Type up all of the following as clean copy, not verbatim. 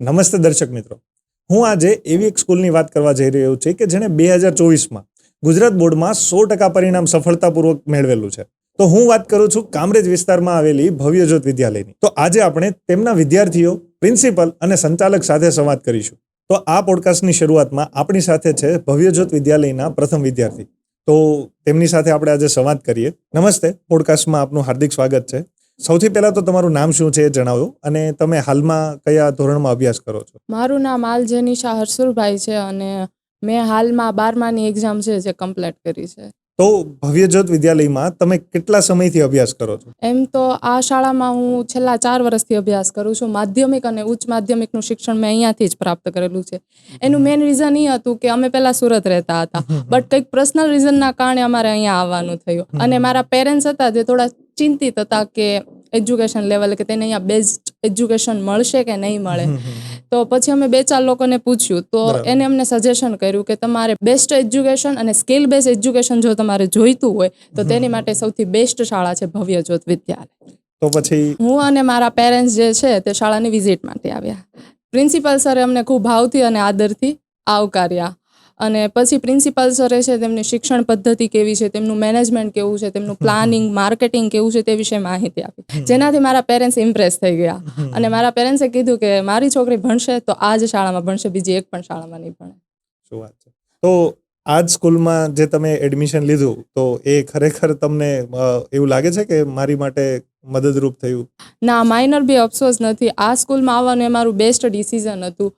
નમસ્તે દર્શક મિત્રો, હું આજે એવી એક સ્કૂલની વાત કરવા જઈ રહ્યો છું કે જેણે 2024માં ગુજરાત બોર્ડમાં 100% પરિણામ સફળતાપૂર્વક મેળવેલું છે. તો હું વાત કરું છું કામરેજ વિસ્તારમાં આવેલી ભવ્યજ્યોત વિદ્યાલયની. તો આજે આપણે તેમના વિદ્યાર્થીઓ, પ્રિન્સિપલ અને સંચાલક સાથે સંવાદ કરીશું. તો આ પોડકાસ્ટની શરૂઆતમાં આપણી સાથે છે ભવ્યજ્યોત વિદ્યાલયના પ્રથમ વિદ્યાર્થી. તો તેમની સાથે આપણે આજે સંવાદ કરીએ. નમસ્તે, પોડકાસ્ટમાં આપનું હાર્દિક સ્વાગત છે. સૌથી પહેલા તો તમારું નામ શું છે એ જણાવો અને તમે હાલમાં કયા ધોરણમાં અભ્યાસ કરો છો? મારું નામ આલજેનિશા હર્ષુલભાઈ છે અને મેં હાલમાં 12માની એક્ઝામ છે જે કમ્પ્લીટ કરી છે. તો ભવ્યજ્યોત વિદ્યાલયમાં તમે કેટલા સમયથી અભ્યાસ કરો છો? એમ તો આ શાળામાં હું છેલ્લા 4 વર્ષથી અભ્યાસ કરું છું. માધ્યમિક અને ઉચ્ચ માધ્યમિકનું શિક્ષણ મેં અહીંયાથી જ પ્રાપ્ત કરેલું છે. એનું મેઇન રીઝન એ હતું કે અમે પહેલા સુરત રહેતા હતા, બટ કંઈક પર્સનલ રીઝનના કારણે અમારે અહીંયા આવવાનું થયું. અને મારા પેરેન્ટ્સ હતા જે થોડા ચિંતિત હતા કે એજ્યુકેશન લેવલે કે તેને અહીંયા બેસ્ટ એજ્યુકેશન મળશે કે નહીં મળે. તો પછી અમે 2-4 લોકોને પૂછ્યું તો એને અમને સજેશન કર્યું કે તમારે બેસ્ટ એજ્યુકેશન અને સ્કિલ બેઝ એજ્યુકેશન જો તમારે જોઈતું હોય તો તેની માટે સૌથી બેસ્ટ શાળા છે ભવ્યજ્યોત વિદ્યાલય. તો પછી હું અને મારા પેરેન્ટ્સ જે છે તે શાળાની વિઝિટ માટે આવ્યા. પ્રિન્સિપલ સરે અમને ખૂબ ભાવથી અને આદરથી આવકાર્યા અને પછી પ્રિન્સિપલ સરે છે તેમની શિક્ષણ પદ્ધતિ કેવી છે, તેમનું મેનેજમેન્ટ કેવું છે, તેમનું પ્લાનિંગ, માર્કેટિંગ કેવું છે તે વિશે માહિતી આપી, જેનાથી મારા પેરેન્ટ્સ ઇમ્પ્રેસ થઈ ગયા. અને મારા પેરેન્ટ્સે કીધું કે મારી છોકરી ભણશે તો આ જ શાળામાં ભણશે, બીજી એક પણ શાળામાં નહીં ભણે. શું વાત છે. તો આ જ સ્કૂલમાં જે તમે એડમિશન લીધું તો એ ખરેખર તમને એવું લાગે છે કે મારી માટે મદદરૂપ થયું? ના, માઇનર બી અફસોસ નથી. આ સ્કૂલમાં આવવાનું એ મારું બેસ્ટ ડિસિઝન હતું.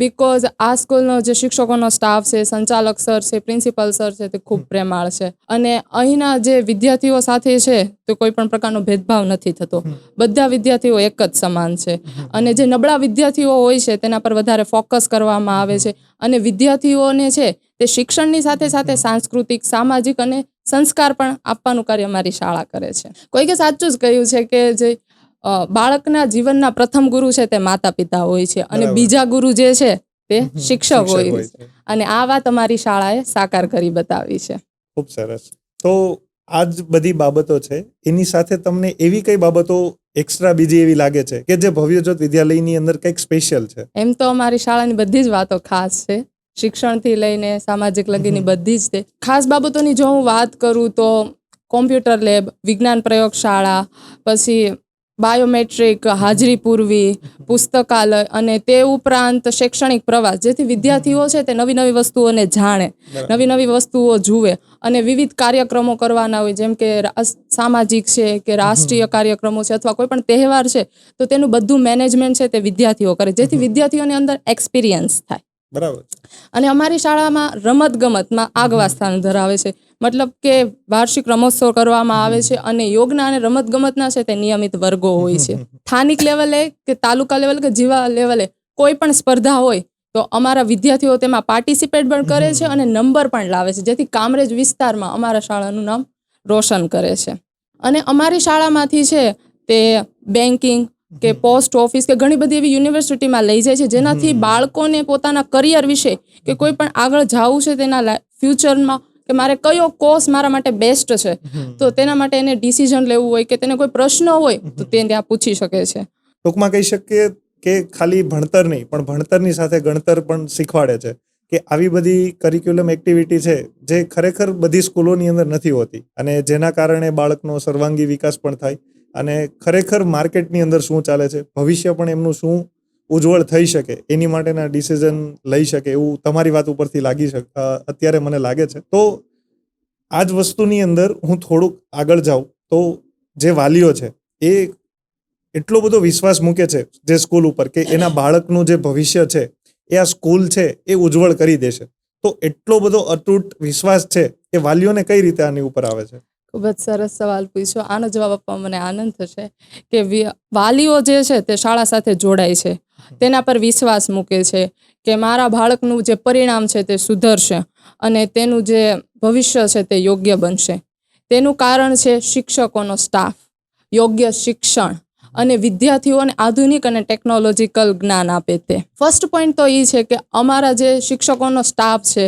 બિકોઝ આ સ્કૂલનો જે શિક્ષકોનો સ્ટાફ છે, સંચાલક સર છે, પ્રિન્સિપલ સર છે તે ખૂબ પ્રેમાળ છે અને અહીંના જે વિદ્યાર્થીઓ સાથે છે તો કોઈ પણ પ્રકારનો ભેદભાવ નથી થતો. બધા વિદ્યાર્થીઓ એક જ સમાન છે અને જે નબળા વિદ્યાર્થીઓ હોય છે તેના પર વધારે ફોકસ કરવામાં આવે છે અને વિદ્યાર્થીઓને છે તે શિક્ષણની સાથે સાથે સાંસ્કૃતિક, સામાજિક અને સંસ્કાર પણ આપવાનું કાર્ય મારી શાળા કરે છે. કોઈકે સાચું જ કહ્યું છે કે જે બાળકના જીવનના પ્રથમ ગુરુ છે તે માતા પિતા હોય છે અને બીજા ગુરુ જે છે તે શિક્ષક હોય છે અને આ વાત અમારી શાળાએ સાકાર કરી બતાવી છે. ખૂબ સરસ. તો આ જ બધી બાબતો છે, એની સાથે તમને એવી કઈ બાબતો એક્સ્ટ્રા બીજી એવી લાગે છે કે જે ભવ્યજ્યોત વિદ્યાલયની અંદર કંઈક સ્પેશિયલ છે? એમ તો અમારી શાળાની બધી જ વાતો ખાસ છે, શિક્ષણથી લઈને સામાજિક લગીની બધી જ છે. ખાસ બાબતોની જો હું વાત કરું તો કોમ્પ્યુટર લેબ, વિજ્ઞાન પ્રયોગશાળા, પછી બાયોમેટ્રિક હાજરી પૂરવી, પુસ્તકાલય અને તે ઉપરાંત શૈક્ષણિક પ્રવાસ, જેથી વિદ્યાર્થીઓ છે તે નવી નવી વસ્તુઓને જાણે, નવી નવી વસ્તુઓ જુએ અને વિવિધ કાર્યક્રમો કરવાના હોય, જેમ કે સામાજિક છે કે રાષ્ટ્રીય કાર્યક્રમો છે અથવા કોઈ પણ તહેવાર છે તો તેનું બધું મેનેજમેન્ટ છે તે વિદ્યાર્થીઓ કરે, જેથી વિદ્યાર્થીઓની અંદર એક્સપિરિયન્સ થાય. બરાબર. અને અમારી શાળામાં રમત ગમતમાં આગવા સ્થાન ધરાવે છે, મતલબ કે વાર્ષિક રમોત્સવ કરવામાં આવે છે અને યોગના અને રમત ગમતના છે તે નિયમિત વર્ગો હોય છે. સ્થાનિક લેવલે કે તાલુકા લેવલે કે જિલ્લા લેવલે કોઈ પણ સ્પર્ધા હોય તો અમારા વિદ્યાર્થીઓ તેમાં પાર્ટિસિપેટ પણ કરે છે અને નંબર પણ લાવે છે, જેથી કામરેજ વિસ્તારમાં અમારા શાળાનું નામ રોશન કરે છે. અને અમારી શાળામાંથી છે તે બેન્કિંગ કે પોસ્ટ ઓફિસ કે ઘણી બધી એવી યુનિવર્સિટીમાં લઈ જાય છે, જેનાથી બાળકોને પોતાના કરિયર વિશે કે કોઈ પણ આગળ જવું છે તેના ફ્યુચરમાં કે મારે કયો કોર્સ મારા માટે બેસ્ટ છે તો તેના માટે એને ડિસિઝન લેવું હોય કે તેને કોઈ પ્રશ્ન હોય તો તે ત્યાં પૂછી શકે છે. ટૂંકમાં કહી શકીએ કે ખાલી ભણતર નહીં પણ ભણતરની સાથે ગણતર પણ શીખવાડે છે કે આવી બધી કરિક્યુલમ એક્ટિવિટી છે જે ખરેખર બધી સ્કૂલોની અંદર નથી હોતી અને જેના કારણે બાળકનો સર્વાંગી વિકાસ પણ થાય અને ખરેખર માર્કેટની અંદર શું ચાલે છે, ભવિષ્ય પણ એમનું શું ઉજ્જવળ થઈ શકે એની માટેના ડિસિઝન લઈ શકે એવું તમારી વાત ઉપરથી અત્યારે મને લાગે છે. તો આ જ વસ્તુની અંદર હું થોડુંક આગળ જાઉં તો જે વાલીઓ છે એ એટલો બધો વિશ્વાસ મૂકે છે જે સ્કૂલ ઉપર કે એના બાળકનું જે ભવિષ્ય છે એ આ સ્કૂલ છે એ ઉજ્જવળ કરી દેશે, તો એટલો બધો અતૂટ વિશ્વાસ છે એ વાલીઓને કઈ રીતે આની ઉપર આવે છે? ખૂબ જ સરસ સવાલ પૂછ્યો. આનો જવાબ આપવા મને આનંદ થશે કે વાલીઓ જે છે તે શાળા સાથે જોડાય છે, તેના પર વિશ્વાસ મૂકે છે કે મારા બાળકનું જે પરિણામ છે તે સુધરશે અને તેનું જે ભવિષ્ય છે તે યોગ્ય બનશે. તેનું કારણ છે શિક્ષકોનો સ્ટાફ, યોગ્ય શિક્ષણ અને વિદ્યાર્થીઓને આધુનિક અને ટેકનોલોજીકલ જ્ઞાન આપે તે. ફર્સ્ટ પોઈન્ટ તો એ છે કે અમારા જે શિક્ષકોનો સ્ટાફ છે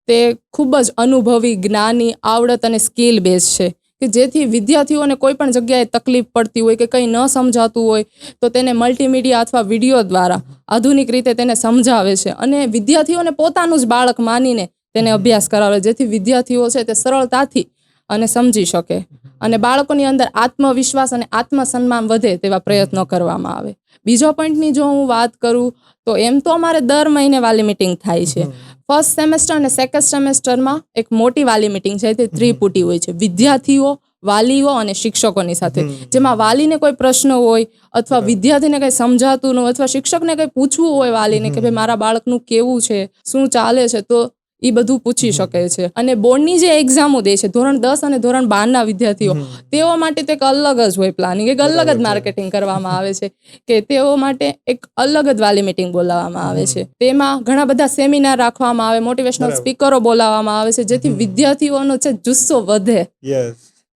તે ખૂબ જ અનુભવી, જ્ઞાની, આવડત અને સ્કિલ બેઝ છે કે જેથી વિદ્યાર્થીઓને કોઈ પણ જગ્યાએ તકલીફ પડતી હોય કે કંઈ ન સમજાતું હોય તો તેને મલ્ટીમીડિયા અથવા વિડીયો દ્વારા આધુનિક રીતે તેને સમજાવે છે અને વિદ્યાર્થીઓને પોતાનું જ બાળક માનીને તેને અભ્યાસ કરાવે, જેથી વિદ્યાર્થીઓ છે તે સરળતાથી અને સમજી શકે અને બાળકોની અંદર આત્મવિશ્વાસ અને આત્મસન્માન વધે તેવા પ્રયત્નો કરવામાં આવે. બીજો પોઈન્ટની જો હું વાત કરું તો એમ તો અમારે દર મહિને વાલી મિટિંગ થાય છે. ફર્સ્ટ સેમેસ્ટર અને સેકન્ડ સેમેસ્ટરમાં એક મોટી વાલી મિટિંગ છે તે ત્રિપુટી હોય છે, વિદ્યાર્થીઓ, વાલીઓ અને શિક્ષકોની સાથે, જેમાં વાલીને કોઈ પ્રશ્ન હોય અથવા વિદ્યાર્થીને કંઈ સમજાતું ન હોય અથવા શિક્ષકને કંઈ પૂછવું હોય વાલીને કે ભાઈ મારા બાળકનું કેવું છે, શું ચાલે છે, તો એ બધું પૂછી શકે છે. અને બોર્ડની જે એક્ઝામો દે છે ધોરણ 10 અને ધોરણ 12ના વિદ્યાર્થીઓ, તેઓ માટે તો એક અલગ જ હોય પ્લાનિંગ, એક અલગ જ માર્કેટિંગ કરવામાં આવે છે કે તેઓ માટે એક અલગ જ વાલી મિટિંગ બોલાવવામાં આવે છે. તેમાં ઘણા બધા સેમિનાર રાખવામાં આવે, મોટિવેશનલ સ્પીકરો બોલાવવામાં આવે છે, જેથી વિદ્યાર્થીઓનો છે જુસ્સો વધે.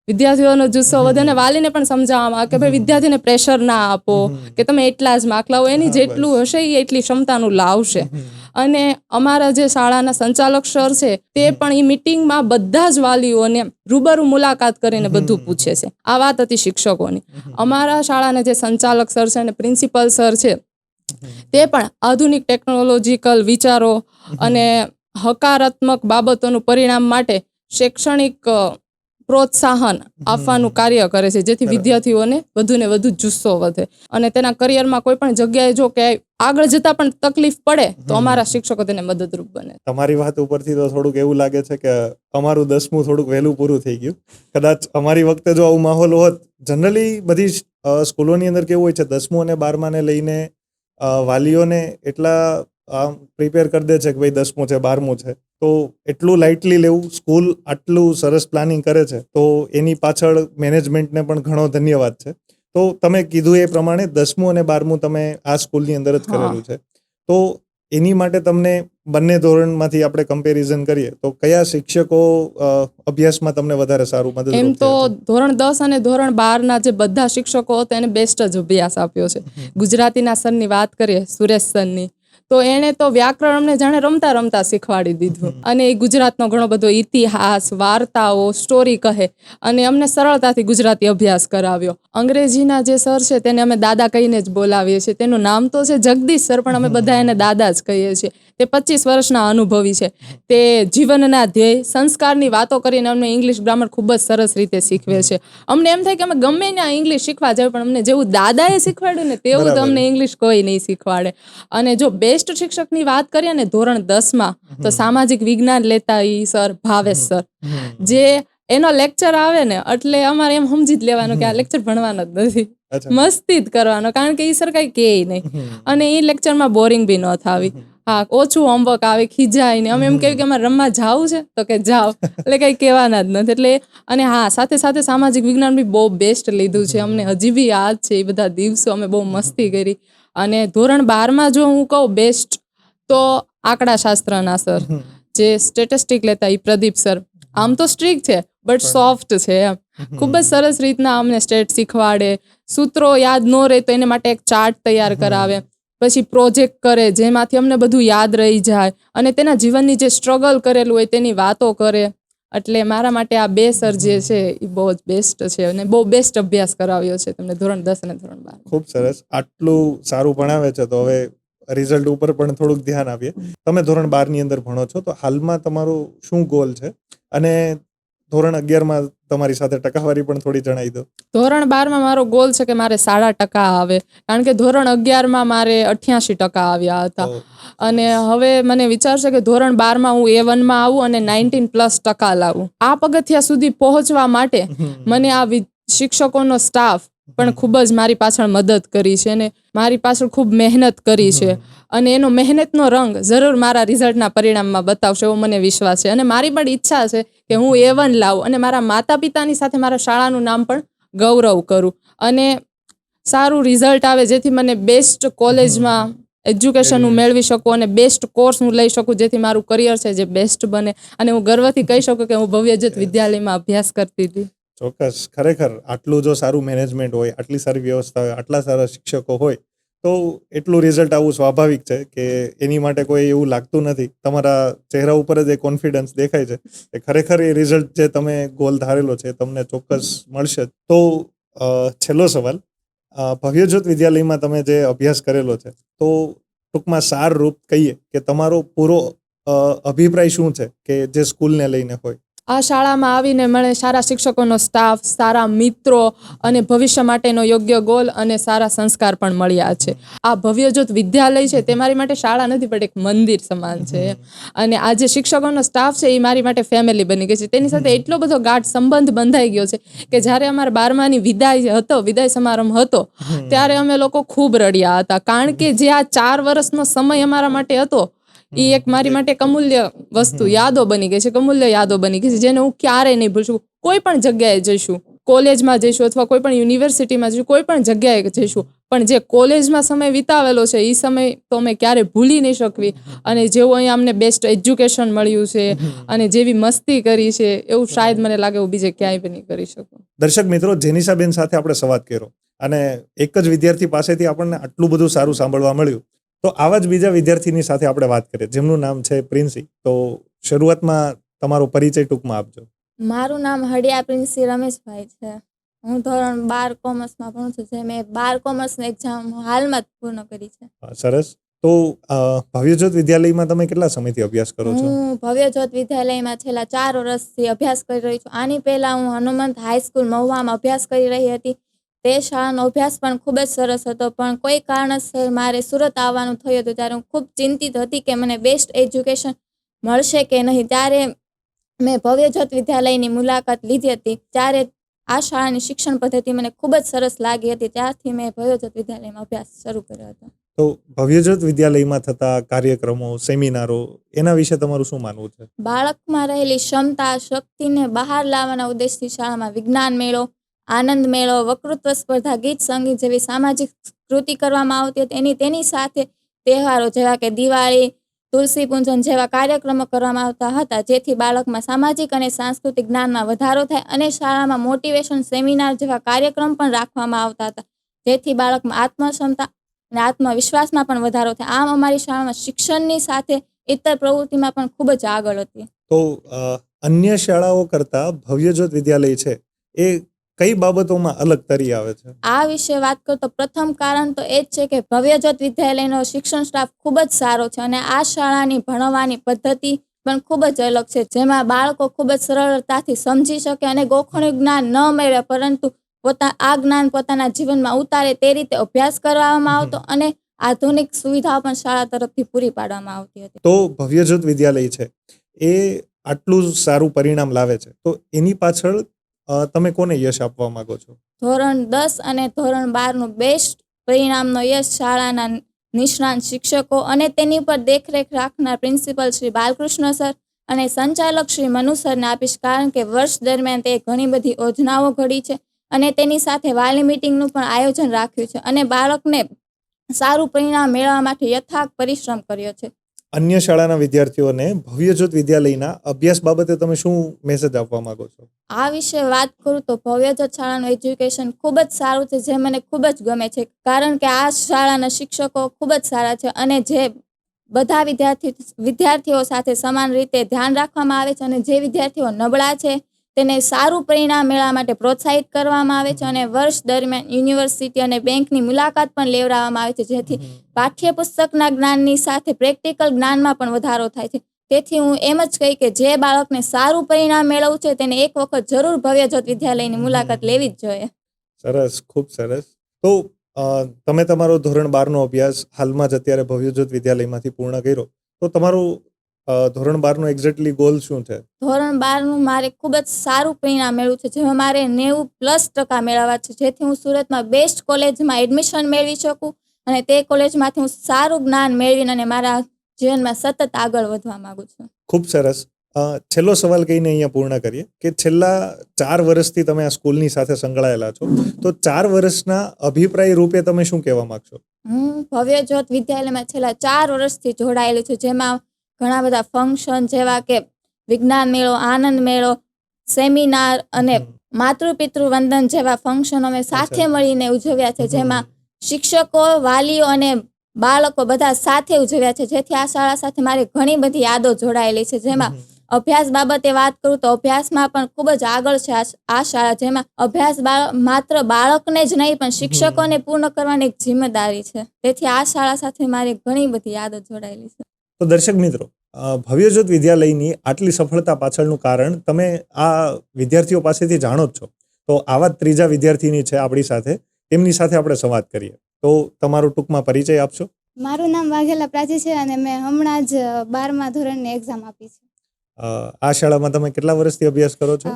વિદ્યાર્થીઓનો જુસ્સો વધે અને વાલીને પણ સમજાવવામાં આવે કે ભાઈ વિદ્યાર્થીને પ્રેશર ના આપો કે તમે એટલા જ માર્ક લાવો, એની જેટલું હશે એ એટલી ક્ષમતાનું લાવશે. અને અમારા જે શાળાના સંચાલક સર છે તે પણ એ મિટિંગમાં બધા જ વાલીઓને રૂબરૂ મુલાકાત કરીને બધું પૂછે છે. આ વાત હતી શિક્ષકોની. અમારા શાળાના જે સંચાલક સર છે અને પ્રિન્સિપલ સર છે તે પણ આધુનિક ટેકનોલોજીકલ વિચારો અને હકારાત્મક બાબતોનું પરિણામ માટે શૈક્ષણિક પ્રોત્સાહન આપવાનું કાર્ય કરે છે, જેથી વિદ્યાર્થીઓને વધુ ને વધુ જુસ્સો વધે અને તેના કરિયરમાં કોઈ પણ જગ્યાએ જો કે આગળ જતા પણ તકલીફ પડે તો અમારા શિક્ષકો તેને મદદરૂપ બને. તમારી વાત ઉપરથી તો થોડુંક એવું લાગે છે કે અમારું 10મું થોડુંક વહેલું પૂરું થઈ ગયું. કદાચ અમારી વખતે જો આવું માહોલ હોત, જનરલી બધી સ્કૂલોની અંદર કેવું હોય છે 10મું અને 12માને લઈને વાલીઓને એટલા પ્રિપેર કરી દે છે કે ભાઈ 10મું છે 12મું છે તો એટલું લાઇટલી લેવું, સ્કૂલ આટલું સરસ પ્લાનિંગ કરે છે તો એની પાછળ મેનેજમેન્ટને પણ ઘણો ધન્યવાદ છે. તો તમે કીધું એ પ્રમાણે 10મું અને 12મું તમે આ સ્કૂલની અંદર જ કરેલું છે, તો એની માટે તમને બંને ધોરણમાંથી આપણે કમ્પેરિઝન કરીએ તો કયા શિક્ષકો અભ્યાસમાં તમને વધારે સારું મદદ? એમ તો ધોરણ 10 અને ધોરણ 12ના જે બધા શિક્ષકો હતા એને બેસ્ટ જ અભ્યાસ આપ્યો છે. ગુજરાતીના સરની વાત કરીએ, સુરેશ સરની, તો એણે તો વ્યાકરણ અમને જાણે રમતા રમતા શીખવાડી દીધું અને એ ગુજરાતનો ઘણો બધો ઇતિહાસ, વાર્તાઓ, સ્ટોરી કહે અને અમને સરળતાથી ગુજરાતી અભ્યાસ કરાવ્યો. અંગ્રેજીના જે સર છે તેને અમે દાદા કહીને જ બોલાવીએ છીએ. તેનું નામ તો છે જગદીશ સર, પણ અમે બધા એને દાદા જ કહીએ છીએ. તે 25 વર્ષના અનુભવી છે. તે જીવનના ધ્યેય, સંસ્કારની વાતો કરીને અમને ઇંગ્લિશ ગ્રામર ખૂબ જ સરસ રીતે શીખવે છે. અમને એમ થાય કે અમે ગમે ત્યાં ઇંગ્લિશ શીખવા જાય પણ અમને જેવું દાદાએ શીખવાડ્યું ને તેવું તો અમને ઇંગ્લિશ કોઈ નહીં શીખવાડે. અને જો બેસ્ટ શિક્ષકની વાત કરીએ ને ધોરણ 10માં તો સામાજિક વિજ્ઞાન લેતા ઈ સર ભાવેશ સર, જે એનો લેક્ચર આવે ને એટલે અમારે એમ સમજી જ લેવાનું કે આ લેક્ચર ભણવાનો જ નથી, મસ્તી જ કરવાનો, કારણ કે ઈ સર કઈ કહે નહીં અને એ લેક્ચરમાં બોરિંગ બી ન થાવી. હા, ઓછું હોમવર્ક આવે, ખીજાય ને અમે એમ કહ્યું કે અમારે રમવા જાવું છે તો કે જાઓ, એટલે કઈ કહેવાના જ નથી. એટલે અને હા, સાથે સાથે સામાજિક વિજ્ઞાન બી બહુ બેસ્ટ લીધું છે. અમને હજી બી યાદ છે એ બધા દિવસો, અમે બહુ મસ્તી કરી. અને ધોરણ 12માં જો હું કહું બેસ્ટ તો આંકડા શાસ્ત્રના સર, જે સ્ટેટિસ્ટિક લેતા એ પ્રદીપ સર, આમ તો સ્ટ્રિક્ટ છે બટ સોફ્ટ છે એમ. ખૂબ જ સરસ રીતના અમને સ્ટેટ શીખવાડે, સૂત્રો યાદ ન રહે તો એને માટે એક ચાર્ટ તૈયાર કરાવે, પછી પ્રોજેક્ટ કરે જેમાંથી અમને બધું યાદ રહી જાય અને તેના જીવનની જે સ્ટ્રગલ કરેલું હોય તેની વાતો કરે. એટલે મારા માટે આ બે સર જે છે એ બહુ જ બેસ્ટ છે અને બહુ બેસ્ટ અભ્યાસ કરાવ્યો છે તમને ધોરણ 10 અને ધોરણ 12. ખૂબ સરસ. આટલું સારું ભણાવે છે તો હવે રિઝલ્ટ ઉપર પણ થોડુંક ધ્યાન આપીએ. તમે ધોરણ 12ની અંદર ભણો છો તો હાલમાં તમારું શું ગોલ છે અને ધોરણ 11માં તમારી સાથે ટકાવારી પણ થોડી જણાવી દો. ધોરણ 12માં મારો ગોલ છે કે મારે 0.5% આવે, કારણ કે ધોરણ 11માં મારે 88% આવ્યા હતા અને હવે મને વિચાર છે કે ધોરણ 12માં હું A1માં આવું અને 19+ લાવું. આ પગથિયા સુધી પહોંચવા માટે મને આ શિક્ષકોનો સ્ટાફ પણ ખૂબ જ મારી પાછળ મદદ કરી છે અને મારી પાછળ ખૂબ મહેનત કરી છે અને એનો મહેનતનો રંગ જરૂર મારા રિઝલ્ટના પરિણામમાં બતાવશે એવો મને વિશ્વાસ છે. અને મારી પણ ઈચ્છા છે કે હું A1 લાવું અને મારા માતા પિતાની સાથે મારા શાળાનું નામ પણ ગૌરવ કરું અને સારું રિઝલ્ટ આવે જેથી મને બેસ્ટ કોલેજમાં એજ્યુકેશન હું મેળવી શકું અને બેસ્ટ કોર્સ હું લઈ શકું, જેથી મારું કરિયર છે જે બેસ્ટ બને અને હું ગર્વથી કહી શકું કે હું ભવ્યજ્યોત વિદ્યાલયમાં અભ્યાસ કરતી હતી. ચોક્કસ. ખરેખર આટલું જો સારું મેનેજમેન્ટ હોય, આટલી સારી વ્યવસ્થા હોય, આટલા સારા શિક્ષકો હોય તો એટલું રિઝલ્ટ આવું સ્વાભાવિક છે કે એની માટે કોઈ એવું લાગતું નથી. તમારા ચહેરા ઉપર જ એ કોન્ફિડન્સ દેખાય છે કે ખરેખર એ રિઝલ્ટ જે તમે ગોલ ધારેલો છે તમને ચોક્કસ મળશે. તો છેલ્લો સવાલ, ભવ્યજ્યોત વિદ્યાલયમાં તમે જે અભ્યાસ કરેલો છે તો ટૂંકમાં સાર રૂપ કહીએ કે તમારો પૂરો અભિપ્રાય શું છે કે જે સ્કૂલને લઈને હોય? આ શાળામાં આવીને મને સારા શિક્ષકોનો સ્ટાફ, સારા મિત્રો અને ભવિષ્ય માટેનો યોગ્ય ગોલ અને સારા સંસ્કાર પણ મળ્યા છે. આ ભવ્યજ્યોત વિદ્યાલય છે તે મારી માટે શાળા નથી પણ એક મંદિર સમાન છે. અને આ જે શિક્ષકોનો સ્ટાફ છે એ મારી માટે ફેમિલી બની ગઈ છે. તેની સાથે એટલો બધો ગાઢ સંબંધ બંધાઈ ગયો છે કે જ્યારે અમારા 12માની વિદાય સમારંભ હતો ત્યારે અમે લોકો ખૂબ રડ્યા હતા. કારણ કે જે આ 4 વર્ષનો સમય અમારા માટે હતો એ એક મારી માટે એક અમૂલ્ય વસ્તુ, યાદો બની ગઈ છે, અમૂલ્ય યાદો બની ગઈ છે જેને હું ક્યારેય નહીં ભૂલશું. કોઈ પણ જગ્યાએ જઈશું, કોલેજમાં જઈશું અથવા કોઈ પણ યુનિવર્સિટીમાં જઈશું, કોઈ પણ જગ્યાએ જઈશું, પણ જે કોલેજમાં સમય વિતાવેલો છે એ સમય તો અમે ક્યારેય ભૂલી નહીં શકવી. અને જેવું અહીંયા અમને બેસ્ટ એજ્યુકેશન મળ્યું છે અને જેવી મસ્તી કરી છે એવું શાયદ મને લાગે હું બીજે ક્યાંય પણ નહીં કરી શકું. દર્શક મિત્રો, જેનિશાબેન સાથે આપણે સંવાદ કર્યો અને એક જ વિદ્યાર્થી પાસેથી આપણને આટલું બધું સારું સાંભળવા મળ્યું. તો આવા જ બીજા વિદ્યાર્થીની સાથે આપણે વાત કરીએ જેમનું નામ છે પ્રિન્સી. તો શરૂઆતમાં તમારો પરિચય ટૂંકમાં આપજો. મારું નામ હડિયા પ્રિન્સી રમેશભાઈ છે. હું ધોરણ 12 કોમર્સમાં ભણું છું. જે મેં 12 કોમર્સની એક્ઝામ હાલમાં જ પૂર્ણ કરી છે. સરસ. તો ભવ્યજ્યોત વિદ્યાલયમાં તમે કેટલા સમયથી અભ્યાસ કરો છો? હું ભવ્યજ્યોત વિદ્યાલયમાં છેલ્લા 4 વર્ષથી અભ્યાસ કરી રહી છું. આની પહેલા હું હનુમંત હાઈસ્કૂલ મહુવામાં અભ્યાસ કરી રહી હતી. તે શાળાનો અભ્યાસ પણ ખૂબ જ સરસ હતો, પણ કોઈ કારણસર મારે સુરત આવવાનું થયું હતું. ત્યારે હું ખૂબ ચિંતિત હતી કે મને બેસ્ટ એજ્યુકેશન મળશે કે નહીં. ત્યારે મેં ભવ્યજ્યોત વિદ્યાલયની મુલાકાત લીધી હતી. ત્યારે આ શાળાની શિક્ષણ પદ્ધતિ મને ખૂબ જ સરસ લાગી હતી. ત્યારથી મેં ભવ્યજ્યોત વિદ્યાલયમાં અભ્યાસ શરૂ કર્યો હતો. તો ભવ્યજ્યોત વિદ્યાલયમાં થતા કાર્યક્રમો, સેમિનારો, એના વિશે તમારું શું માનવું છે? બાળકમાં રહેલી ક્ષમતા, શક્તિને બહાર લાવવાના ઉદ્દેશથી શાળામાં વિજ્ઞાન મેળો, આનંદ મેળો, વક્તૃત્વ સ્પર્ધા, ગીત સંગીત જેવી સામાજિક કૃતિ કરવામાં આવતી હતી. તેની સાથે તહેવારો જેવા કે દિવાળી, તુલસી પૂજન જેવા કાર્યક્રમો કરવામાં આવતા હતા, જેથી બાળકમાં સામાજિક અને સાંસ્કૃતિક જ્ઞાનમાં વધારો થાય. અને શાળામાં મોટિવેશન સેમિનાર જેવા કાર્યક્રમ પણ રાખવામાં આવતા હતા, જેથી બાળકમાં આત્મક્ષમતા અને આત્મવિશ્વાસમાં પણ વધારો થાય. આમ અમારી શાળામાં શિક્ષણની સાથે ઇતર પ્રવૃત્તિમાં પણ ખૂબ જ આગળ હતી. તો અન્ય શાળાઓ કરતા ભવ્યજ્યોત વિદ્યાલય છે એ કઈ બાબતોમાં અલગ તરી આવે છે? આ વિશે વાત કરું તો પ્રથમ કારણ તો એ જ છે કે ભવ્યજ્યોત વિદ્યાલયનો શિક્ષણ સ્ટાફ ખૂબ જ સારો છે અને આ શાળાની ભણવાની પદ્ધતિ પણ ખૂબ જ અલગ છે, જેમાં બાળકો ખૂબ જ સરળતાથી સમજી શકે અને ગોખણિક જ્ઞાન ન મેળવે પરંતુ આ જ્ઞાન પોતાના જીવનમાં ઉતારે તે રીતે અભ્યાસ કરવામાં આવતો અને આધુનિક સુવિધાઓ પણ શાળા તરફથી પૂરી પાડવામાં આવતી હતી. તો ભવ્યજ્યોત વિદ્યાલય છે એ આટલું સારું પરિણામ લાવે છે તો એની પાછળ તમે કોને યશ આપવા માંગો છો? ધોરણ 10 અને ધોરણ 12 નું બેસ્ટ પરિણામનો યશ શાળાના નિષ્ણાંત શિક્ષકો અને તેની પર દેખરેખ રાખનાર પ્રિન્સિપલ શ્રી બાલકૃષ્ણ સર અને સંચાલક શ્રી મનુ સરને આપીશ. કારણ કે વર્ષ દરમિયાન તે ઘણી બધી યોજનાઓ ઘડી છે અને તેની સાથે વાલી મીટિંગનું પણ આયોજન રાખ્યું છે અને બાળકને સારું પરિણામ મેળવવા માટે યથાર્થ પરિશ્રમ કર્યો છે. અન્ય શાળાના વિદ્યાર્થીઓને ભવ્યજ્યોત વિદ્યાલયના અભ્યાસ બાબતે તમે શું મેસેજ આપવા માંગો છો? આ વિશે વાત કરું તો ભવ્યજ્યોત શાળાનું એજ્યુકેશન ખૂબ જ સારું છે, જે મને ખૂબ જ ગમે છે. કારણ કે આ શાળાના શિક્ષકો ખૂબ જ સારા છે અને જે બધા વિદ્યાર્થીઓ સાથે સમાન રીતે ધ્યાન રાખવામાં આવે છે અને જે વિદ્યાર્થીઓ નબળા છે તેને સારું પરિણામ મેળવવા માટે પ્રોત્સાહિત કરવામાં આવે છે અને વર્ષ દરમિયાન યુનિવર્સિટી અને બેંકની મુલાકાત પણ લેવડાવવામાં આવે છે, જેથી પાઠ્યપુસ્તકના જ્ઞાનની સાથે પ્રેક્ટિકલ જ્ઞાનમાં પણ વધારો થાય છે. તેથી હું એમ જ કહી કે જે બાળકને સારું પરિણામ મેળવવું છે તેને એક વખત જરૂર ભવ્યજ્યોત વિદ્યાલયની મુલાકાત લેવી જ જોઈએ. સરસ, ખૂબ સરસ. તો તમે તમારો ધોરણ 12 નો અભ્યાસ હાલમાં જ અત્યારે ભવ્યજ્યોત વિદ્યાલયમાંથી પૂર્ણ કર્યો, તો તમારું ધોરણ 12 નો એક્ઝેક્ટલી ગોલ શું છે? ધોરણ 12 નું મારે ખૂબ જ સારું પરિણામ મેળવ્યું છે, જેમાં મારે 90+ મેળવવા છે, જેથી હું સુરતમાં બેસ્ટ કોલેજમાં એડમિશન મેળવી શકું અને તે કોલેજમાંથી હું સારું જ્ઞાન મેળવીને અને મારા જીવનમાં સતત આગળ વધવા માંગુ છું. ખૂબ સરસ. છેલ્લો સવાલ કહીને અહીંયા પૂર્ણ કરીએ કે છેલ્લા 4 વર્ષથી તમે આ સ્કૂલની સાથે સંકળાયેલા છો, તો 4 વર્ષના અભિપ્રાય રૂપે તમે શું કહેવા માંગશો? હું ભવ્યજ્યોત વિદ્યાલયમાં છેલ્લા 4 વર્ષથી જોડાયેલું છું, જેમાં ઘણા બધા ફંક્શન જેવા કે વિજ્ઞાન મેળો, આનંદ મેળો, સેમિનાર અને માતૃપિતૃ વંદન જેવા ફંક્શનો અમે સાથે મળીને ઉજવ્યા છે, જેમાં શિક્ષકો, વાલીઓ અને બાળકો બધા સાથે ઉજવ્યા છે, જેથી આ શાળા સાથે મારી ઘણી બધી યાદો જોડાયેલી છે. જેમાં અભ્યાસ બાબતે વાત કરું તો અભ્યાસમાં પણ ખૂબ જ આગળ છે આ શાળા, જેમાં અભ્યાસ માત્ર બાળકને જ નહીં પણ શિક્ષકોને પૂર્ણ કરવાની એક જિમ્મેદારી છે. તેથી આ શાળા સાથે મારી ઘણી બધી યાદો જોડાયેલી છે. તો દર્શક મિત્રો, ભવ્યજ્યોત વિદ્યાલયની આટલી સફળતા પાછળનું કારણ તમે આ વિદ્યાર્થીઓ પાસેથી જાણો જ છો. તો આવા જ ત્રીજા વિદ્યાર્થીની છે આપણી સાથે, તેમની સાથે આપણે સંવાદ કરીએ. તો તમારો ટૂંકમાં પરિચય આપશો? મારું નામ વાઘેલા પ્રાચી છે અને મેં હમણાં જ 12મા ધોરણની એક્ઝામ આપી છે. આ શાળામાં તમે કેટલા વર્ષથી અભ્યાસ કરો છો?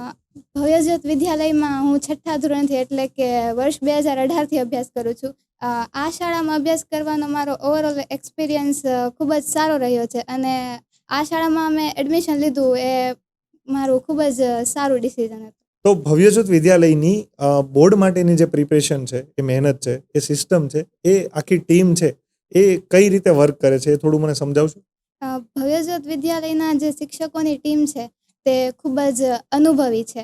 ભવ્યજ્યોત વિદ્યાલયમાં હું 6ઠ્ઠા ધોરણથી એટલે કે વર્ષ 2018થી અભ્યાસ કરું છું. આ શાળામાં અભ્યાસ કરવાનો મારો ઓવરઓલ એક્સપિરિયન્સ ખૂબ જ સારો રહ્યો છે અને આ શાળામાં મેં એડમિશન લીધું એ મારું ખૂબ જ સારું ડિસિઝન હતું. તો ભવ્યજ્યોત વિદ્યાલયની બોર્ડ માટેની જે પ્રિપેરેશન છે, એ મહેનત છે, એ સિસ્ટમ છે, એ આખી ટીમ છે, એ કઈ રીતે વર્ક કરે છે એ થોડું મને સમજાવશો? ભવ્યજ્યોત વિદ્યાલયના જે શિક્ષકોની ટીમ છે તે ખૂબ જ અનુભવી છે.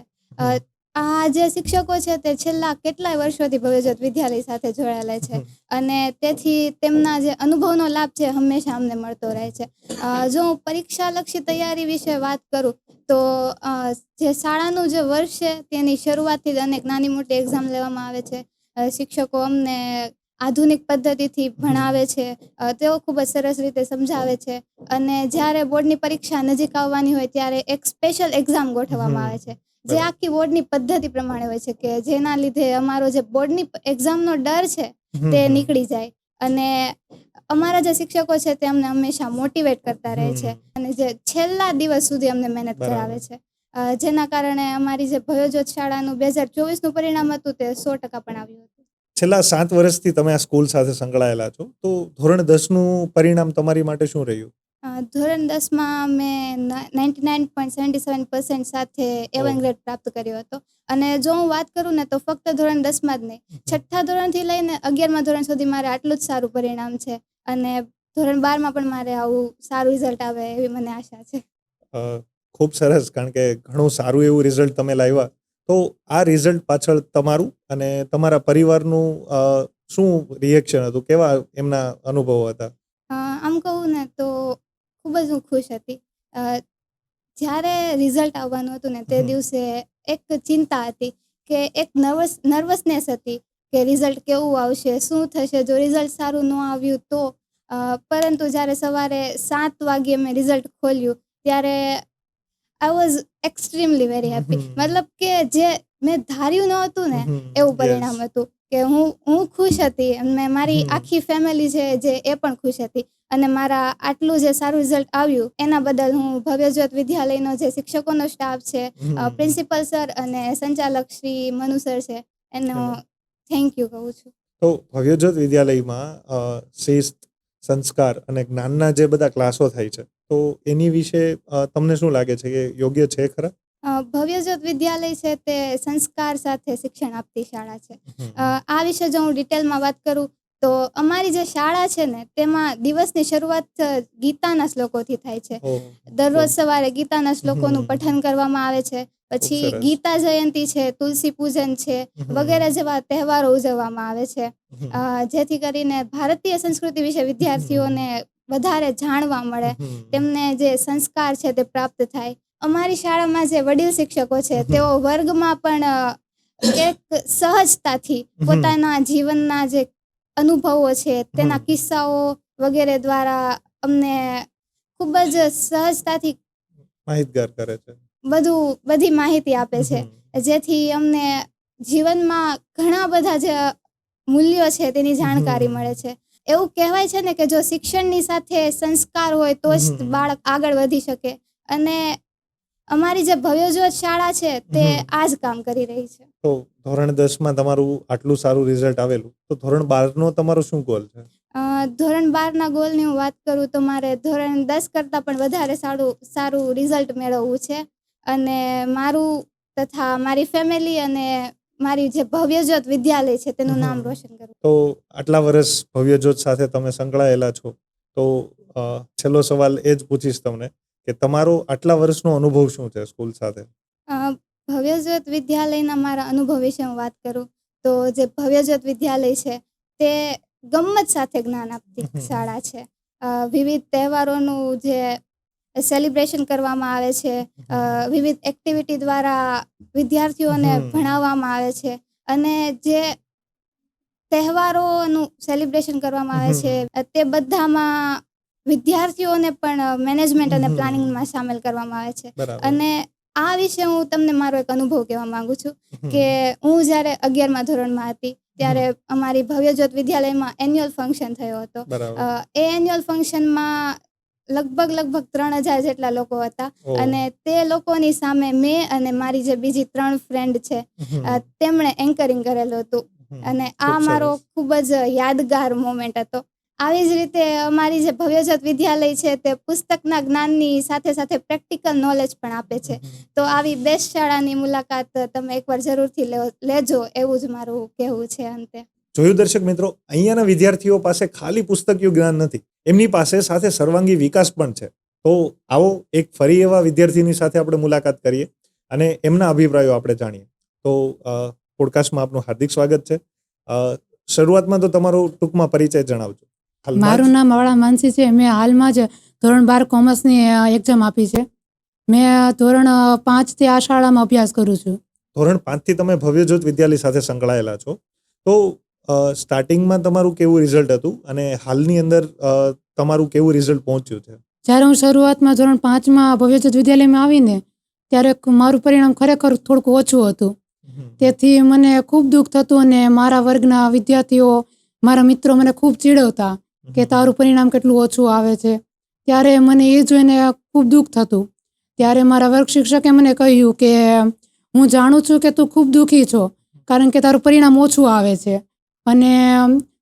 આ જે શિક્ષકો છે તે છેલ્લા કેટલાય વર્ષોથી ભવ્યજ્યોત વિદ્યાલય સાથે જોડાયેલા છે અને તેથી તેમના જે અનુભવનો લાભ છે હંમેશા અમને મળતો રહે છે. જો હું પરીક્ષાલક્ષી તૈયારી વિશે વાત કરું તો જે શાળાનું જે વર્ષ છે તેની શરૂઆતથી જ અનેક નાની મોટી એક્ઝામ લેવામાં આવે છે. શિક્ષકો અમને આધુનિક પદ્ધતિથી ભણાવે છે, તેઓ ખૂબ જ સરસ રીતે સમજાવે છે અને જ્યારે બોર્ડની પરીક્ષા નજીક આવવાની હોય ત્યારે એક સ્પેશિયલ એક્ઝામ ગોઠવવામાં આવે છે, જે આખી બોર્ડની પદ્ધતિ પ્રમાણે હોય છે, કે જેના લીધે અમારો જે બોર્ડની એક્ઝામનો ડર છે તે નીકળી જાય અને અમારા જે શિક્ષકો છે તે અમને હંમેશા મોટિવેટ કરતા રહે છે અને જે છેલ્લા દિવસ સુધી અમને મહેનત કરાવે છે, જેના કારણે અમારી જે ભવ્યજ્યોત શાળાનું 2024નું પરિણામ હતું તે 100% પણ આવ્યું હતું. છેલ્લા 7 વર્ષથી તમે આ સ્કૂલ સાથે સંકળાયેલા છો, તો ધોરણ 10નું પરિણામ તમારી માટે શું રહ્યું? ધોરણ 10માં મેં 99.77% સાથે A1 ગ્રેડ પ્રાપ્ત કર્યો હતો અને જો હું વાત કરું ને તો ફક્ત ધોરણ 10માં જ નહીં, 6ઠ્ઠા ધોરણથી લઈને 11મા ધોરણ સુધી મારે આટલું જ સારું પરિણામ છે અને ધોરણ 12માં પણ મારે આવું સારું રિઝલ્ટ આવે એવી મને આશા છે. ખૂબ સરસ, કારણ કે ઘણું સારું એવું રિઝલ્ટ તમે લાવ્યા. તો આ રિઝલ્ટ પાછળ તમારું અને તમારા પરિવારનું શું રિએક્શન હતું? કેવા એમના અનુભવો હતા? આમ કહું ને તો ખૂબ જ હું ખુશ હતી. જ્યારે રિઝલ્ટ આવવાનું હતું ને તે દિવસે એક ચિંતા હતી, કે એક નર્વસનેસ હતી કે રિઝલ્ટ કેવું આવશે, શું થશે જો રિઝલ્ટ સારું ન આવ્યું તો. પરંતુ જ્યારે સવારે 7 વાગ્યે મેં રિઝલ્ટ ખોલ્યું ત્યારે I was extremely very happy. મતલબ કે જે મેં ધાર્યું ન હતું ને એવું પરિણામ હતું, કે હું ખુશ હતી અને મારી આખી ફેમિલી છે જે એ પણ ખુશ હતી અને મારા આટલું જે સારું રિઝલ્ટ આવ્યું એના બદલ હું ભવ્યજ્યોત વિદ્યાલયનો જે શિક્ષકોનો સ્ટાફ છે, પ્રિન્સિપલ સર અને સંચાલક શ્રી મનુ સર છે, એનો થેન્ક યુ કહું છું. તો ભવ્યજ્યોત વિદ્યાલયમાં શિસ્ત, સંસ્કાર અને જ્ઞાનના જે બધા ક્લાસો થાય છે, તો એની વિશે તમને શું લાગે છે કે યોગ્ય છે ખરા? ભવ્યજ્યોત વિદ્યાલય છે તે સંસ્કાર સાથે શિક્ષણ આપતી શાળા છે. આ વિશે જો હું ડિટેલમાં વાત કરું તો અમારી જે શાળા છે ને તેમાં દિવસની શરૂઆત ગીતાના શ્લોકોથી થાય છે. દરરોજ સવારે ગીતાના શ્લોકોનું પઠન કરવામાં આવે છે. પછી ગીતા જયંતિ છે, તુલસી પૂજન છે વગેરે જેવા તહેવારો ઉજવવામાં આવે છે, જેથી કરીને ભારતીય સંસ્કૃતિ વિશે વિદ્યાર્થીઓને વધારે જાણવા મળે, તેમને જે સંસ્કાર છે તે પ્રાપ્ત થાય. અમારી શાળામાં જે વડીલ શિક્ષકો છે તેઓ વર્ગમાં પણ એક સહજતાથી પોતાના જીવનના જે અનુભવો છે તેના કિસ્સાઓ વગેરે દ્વારા અમને ખૂબ જ સહજતાથી માહિતગાર કરે છે, બધી માહિતી આપે છે, જેથી અમને જીવનમાં ઘણા બધા જે મૂલ્યો છે તેની જાણકારી મળે છે. એવું કહેવાય છે ને કે જો શિક્ષણની સાથે સંસ્કાર હોય તો જ બાળક આગળ વધી શકે અને અમારી જે ભવ્યજ્યોત શાળા છે તે આ જ કામ કરી રહી છે. તો ધોરણ 10માં તમારું આટલું સારું રિઝલ્ટ આવેલું, તો ધોરણ 12નો તમારો શું ગોલ છે? ધોરણ 12ના ગોલની હું વાત કરું તો મારે ધોરણ 10 કરતાં પણ વધારે સારું રિઝલ્ટ મેળવવું છે અને મારું તથા મારી ફેમિલી અને મારી જે ભવ્યજ્યોત વિદ્યાલય છે તેનું નામ રોશન કરવું. તો આટલા વર્ષ ભવ્યજ્યોત સાથે તમે સંકળાયેલા છો, તો છેલ્લો સવાલ એ જ પૂછીશ તમને કે તમારો આટલા વર્ષનો અનુભવ શું છે સ્કૂલ સાથે? ભવ્યજ્યોત વિદ્યાલયના મારા અનુભવ વિશે હું વાત કરું તો જે ભવ્યજ્યોત વિદ્યાલય છે તે ગમ્મત સાથે જ્ઞાન આપતી શાળા છે. વિવિધ તહેવારોનું જે સેલિબ્રેશન કરવામાં આવે છે, વિવિધ એક્ટિવિટી દ્વારા વિદ્યાર્થીઓને ભણાવવામાં આવે છે, અને જે તહેવારોનું સેલિબ્રેશન કરવામાં આવે છે તે બધામાં વિદ્યાર્થીઓને પણ મેનેજમેન્ટ અને પ્લાનિંગમાં સામેલ કરવામાં આવે છે. અને આ વિશે હું તમને મારો એક અનુભવ કહેવા માંગુ છું કે હું જ્યારે 11મા ધોરણમાં હતી ત્યારે અમારી ભવ્યજ્યોત વિદ્યાલયમાં એન્યુઅલ ફંક્શન થયો હતો. એ એન્યુઅલ ફંક્શનમાં લગભગ 3000 જેટલા લોકો હતા, અને તે લોકોની સામે મેં અને મારી જે બીજી 3 ફ્રેન્ડ છે તેમણે એન્કરિંગ કરેલું હતું, અને આ મારો ખૂબ જ યાદગાર મોમેન્ટ હતો. આવી જ રીતે અમારી જે ભવ્યજ્યોત વિદ્યાલય છે તે પુસ્તકના જ્ઞાનની સાથે સાથે પ્રેક્ટિકલ નોલેજ પણ આપે છે. તો આવી બેસ્ટ શાળાની મુલાકાત તમે એકવાર જરૂરથી લેજો, એવું જ મારું કહેવું છે. અંતે જોયું દર્શક મિત્રો, અહીંયાના વિદ્યાર્થીઓ પાસે ખાલી પુસ્તકીય જ્ઞાન નથી, એમની પાસે સાથે સર્વાંગી વિકાસ પણ છે. તો આવો એક ફરી એવા વિદ્યાર્થીની સાથે આપણે મુલાકાત કરીએ અને એમના અભિપ્રાયો આપણે જાણીએ. તો પોડકાસ્ટમાં આપનું હાર્દિક સ્વાગત છે. શરૂઆતમાં તો તમારો ટૂંકમાં પરિચય જણાવજો. મારું નામ અવળા માનસી છે. મેં હાલમાં જ ધોરણ 12 કોમર્સની એક્ઝામ આપી છે. મેં ધોરણ 5 થી આ શાળામાં અભ્યાસ કરું છું. ધોરણ 5 થી તમે ભવ્યજ્યોત વિદ્યાલય સાથે સંકળાયેલા છો. તો સ્ટાર્ટિંગમાં તમારું કેવું રિઝલ્ટ હતું અને હાલની અંદર તમારું કેવું રિઝલ્ટ પહોંચ્યું છે? જ્યારે હું શરૂઆતમાં ધોરણ 5માં ભવ્યજ્યોત વિદ્યાલયમાં આવીને ત્યારે મારું પરિણામ ખરેખર થોડુંક ઓછું હતું. તેથી મને ખૂબ દુઃખ થતું, અને મારા વર્ગના વિદ્યાર્થીઓ, મારા મિત્રો મને ખૂબ ચીડવતા કે તારું પરિણામ કેટલું ઓછું આવે છે. ત્યારે મને એ જોઈને ખૂબ દુઃખ થતું. ત્યારે મારા વર્ગ શિક્ષકે મને કહ્યું કે હું જાણું છું કે તું ખૂબ દુઃખી છો, કારણ કે તારું પરિણામ ઓછું આવે છે, અને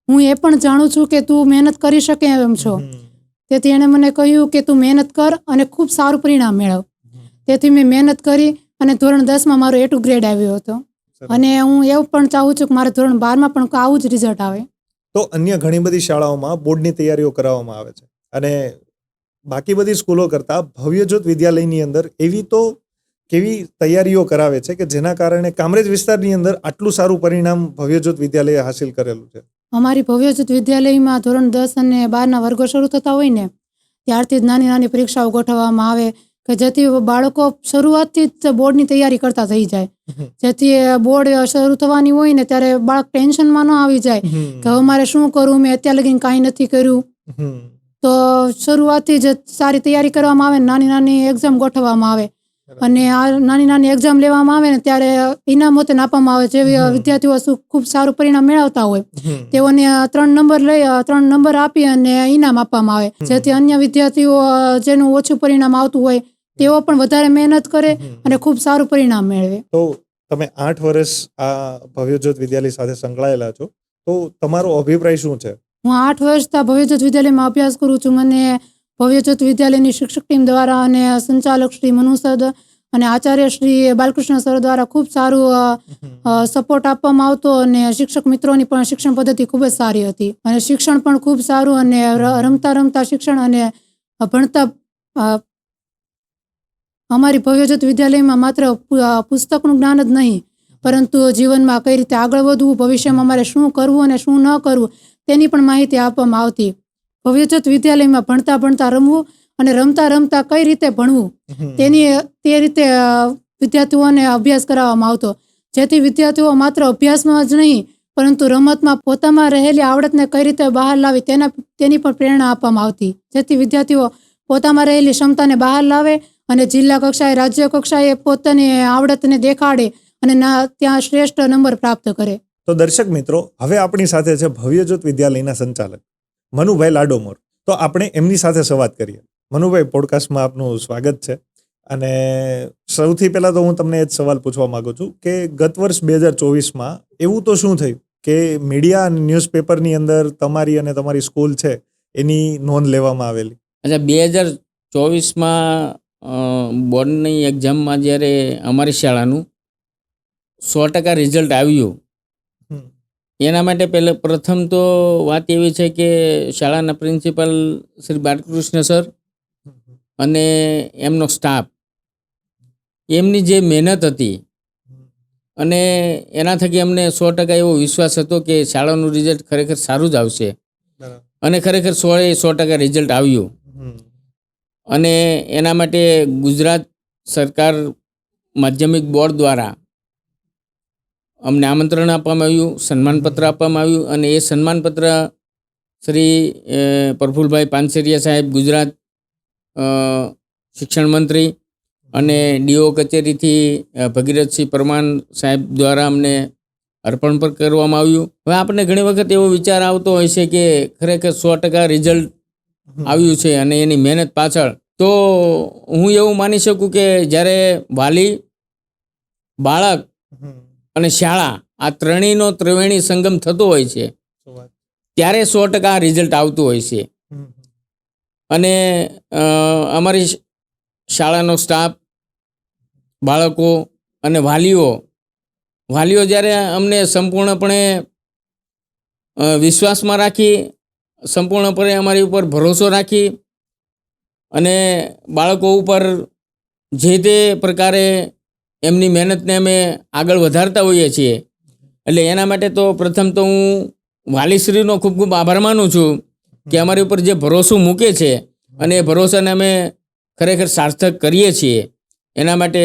હું એ પણ જાણું છું કે તું મહેનત કરી શકે એમ છો. તેથી એણે મને કહ્યું કે તું મહેનત કર અને ખૂબ સારું પરિણામ મેળવ. તેથી મેં મહેનત કરી અને ધોરણ 10માં મારો A2 ગ્રેડ આવ્યો હતો, અને હું એવું પણ ચાહું છું કે મારે ધોરણ 12માં પણ આવું જ રિઝલ્ટ આવે. તો અન્ય ઘણી બધી શાળાઓમાં બોર્ડની તૈયારીઓ કરાવવામાં આવે છે, અને બાકી બધી સ્કૂલો કરતાં ભવ્યજ્યોત વિદ્યાલયની અંદર એવી તો કેવી તૈયારીઓ કરાવે છે કે જેના કારણે કામરેજ વિસ્તારની અંદર આટલું સારું પરિણામ ભવ્યજ્યોત વિદ્યાલયે હાસિલ કરેલું છે? અમારી ભવ્યજ્યોત વિદ્યાલયમાં ધોરણ 10 અને 12ના વર્ગો શરૂ થતા હોય ને ત્યારથી જ નાની નાની પરીક્ષાઓ ગોઠવવામાં આવે કે જેથી બાળકો શરૂઆતથી જ બોર્ડની તૈયારી કરતા થઈ જાય. જેથી બોર્ડ શરૂ થવાની હોય ને ત્યારે બાળક ટેન્શનમાં ન આવી જાય કે હવે મારે શું કરવું, મેં અત્યાર લગીને કાંઈ નથી કર્યું. તો શરૂઆતથી જ સારી તૈયારી કરવામાં આવે, નાની નાની એક્ઝામ ગોઠવવામાં આવે, અને આ નાની નાની એક્ઝામ લેવામાં આવે ને ત્યારે ઇનામ વતન આપવામાં આવે. જે વિદ્યાર્થીઓ ખૂબ સારું પરિણામ મેળવતા હોય તેઓને 3 નંબર આપી અને ઇનામ આપવામાં આવે, જેથી અન્ય વિદ્યાર્થીઓ જેનું ઓછું પરિણામ આવતું હોય તેઓ પણ વધારે મહેનત કરે અને ખૂબ સારું પરિણામ મેળવે. તો તમે 8 વર્ષ આ ભવ્યજ્યોત વિદ્યાલય સાથે સંકળાયેલા છો, તો તમારો અભિપ્રાય શું છે? હું 8 વર્ષથી ભવ્યજ્યોત વિદ્યાલયમાં અભ્યાસ કરું છું. મને ભવ્યજ્યોત વિદ્યાલયની શિક્ષક ટીમ દ્વારા અને સંચાલક શ્રી મનુ સર અને આચાર્ય શ્રી બાલકૃષ્ણ સર દ્વારા ખૂબ સારું સપોર્ટ આપવામાં આવતો, અને શિક્ષક મિત્રોની પણ શિક્ષણ પદ્ધતિ ખૂબ જ સારી હતી, અને શિક્ષણ પણ ખૂબ સારું, અને રમતા શિક્ષણ અને ભણતા. અમારી ભવ્યજ્યોત વિદ્યાલયમાં માત્ર પુસ્તકનું જ્ઞાન જ નહીં, પરંતુ જીવનમાં કઈ રીતે આગળ વધવું, ભવિષ્યમાં અમારે શું કરવું અને શું ન કરવું તેની પણ માહિતી આપવામાં આવતી. ભવ્યજ્યોત વિદ્યાલયમાં ભણતા રમવું અને રમતા કઈ રીતે ભણવું તે રીતે વિદ્યાર્થીઓને અભ્યાસ કરાવવામાં આવતો, જેથી વિદ્યાર્થીઓ માત્ર અભ્યાસમાં જ નહીં પરંતુ રમતમાં પોતામાં રહેલી આવડતને કઈ રીતે બહાર લાવી તેની પણ પ્રેરણા આપવામાં આવતી, જેથી વિદ્યાર્થીઓ પોતામાં રહેલી ક્ષમતાને બહાર લાવે અને જિલ્લા કક્ષાએ, રાજ્ય કક્ષાએ પોતાની આવડતને દેખાડે અને ત્યાં શ્રેષ્ઠ નંબર પ્રાપ્ત કરે. તો દર્શક મિત્રો, હવે આપણી સાથે છે ભવ્યજ્યોત વિદ્યાલયના સંચાલક મનુભાઈ લાડોમોર. તો આપણે એમની સાથે સંવાદ કરીએ. મનુભાઈ, પોડકાસ્ટમાં આપનું સ્વાગત છે. અને સૌથી પહેલા તો હું તમને એ જ સવાલ પૂછવા માંગુ છું કે ગત વર્ષ 2024માં એવું તો શું થયું કે મીડિયા અને ન્યૂઝપેપરની અંદર તમારી અને તમારી સ્કૂલ છે એની નોંધ લેવામાં આવેલી? અચ્છા, 2024માં બોર્ડની એક્ઝામમાં જ્યારે અમારી શાળાનું 100% રિઝલ્ટ આવ્યું, એના માટે પ્રથમ તો વાત એવી છે કે શાળાના પ્રિન્સિપલ શ્રી બાલકૃષ્ણ સર અને એમનો સ્ટાફ, એમની જે મહેનત હતી અને એના થકી અમને 100% એવો વિશ્વાસ હતો કે શાળાનું રિઝલ્ટ ખરેખર સારું જ આવશે. બરાબર. અને ખરેખર 100% રિઝલ્ટ આવ્યું. હમ. અને એના માટે ગુજરાત સરકાર માધ્યમિક બોર્ડ દ્વારા અમને આમંત્રણ આપવામાં આવ્યું, સન્માનપત્ર આપવામાં આવ્યું અને એ સન્માનપત્ર શ્રી પ્રફુલભાઈ પાનસેરિયા સાહેબ, ગુજરાત શિક્ષણ મંત્રી અને ડીઓ કચેરીથી ભગીરથસિંહ પરમાર સાહેબ દ્વારા અમને અર્પણ પણ કરવામાં આવ્યું. હવે આપણને ઘણી વખત એવો વિચાર આવતો હોય છે કે ખરેખર 100% રિઝલ્ટ આવ્યું છે અને એની મહેનત પાછળ, તો હું એવું માની શકું કે જ્યારે વાલી, બાળક હમ. અને શાળા આ ત્રણેયનો ત્રિવેણી સંગમ થતો હોય છે શું વાત. ત્યારે 100% રિઝલ્ટ આવતું હોય છે. હમ. અને અમારી શાળાનો સ્ટાફ, બાળકો અને વાલીઓ જ્યારે અમને સંપૂર્ણપણે વિશ્વાસમાં રાખી, સંપૂર્ણપણે અમારી ઉપર ભરોસો રાખી અને બાળકો ઉપર જે તે પ્રકારે એમની મહેનતને અમે આગળ વધારતા હોઈએ છીએ, એટલે એના માટે તો પ્રથમ તો હું વાલીશ્રીનો ખૂબ ખૂબ આભાર માનું છું કે અમારી ઉપર જે ભરોસો મૂકે છે અને એ ભરોસાને અમે ખરેખર સાર્થક કરીએ છીએ. એના માટે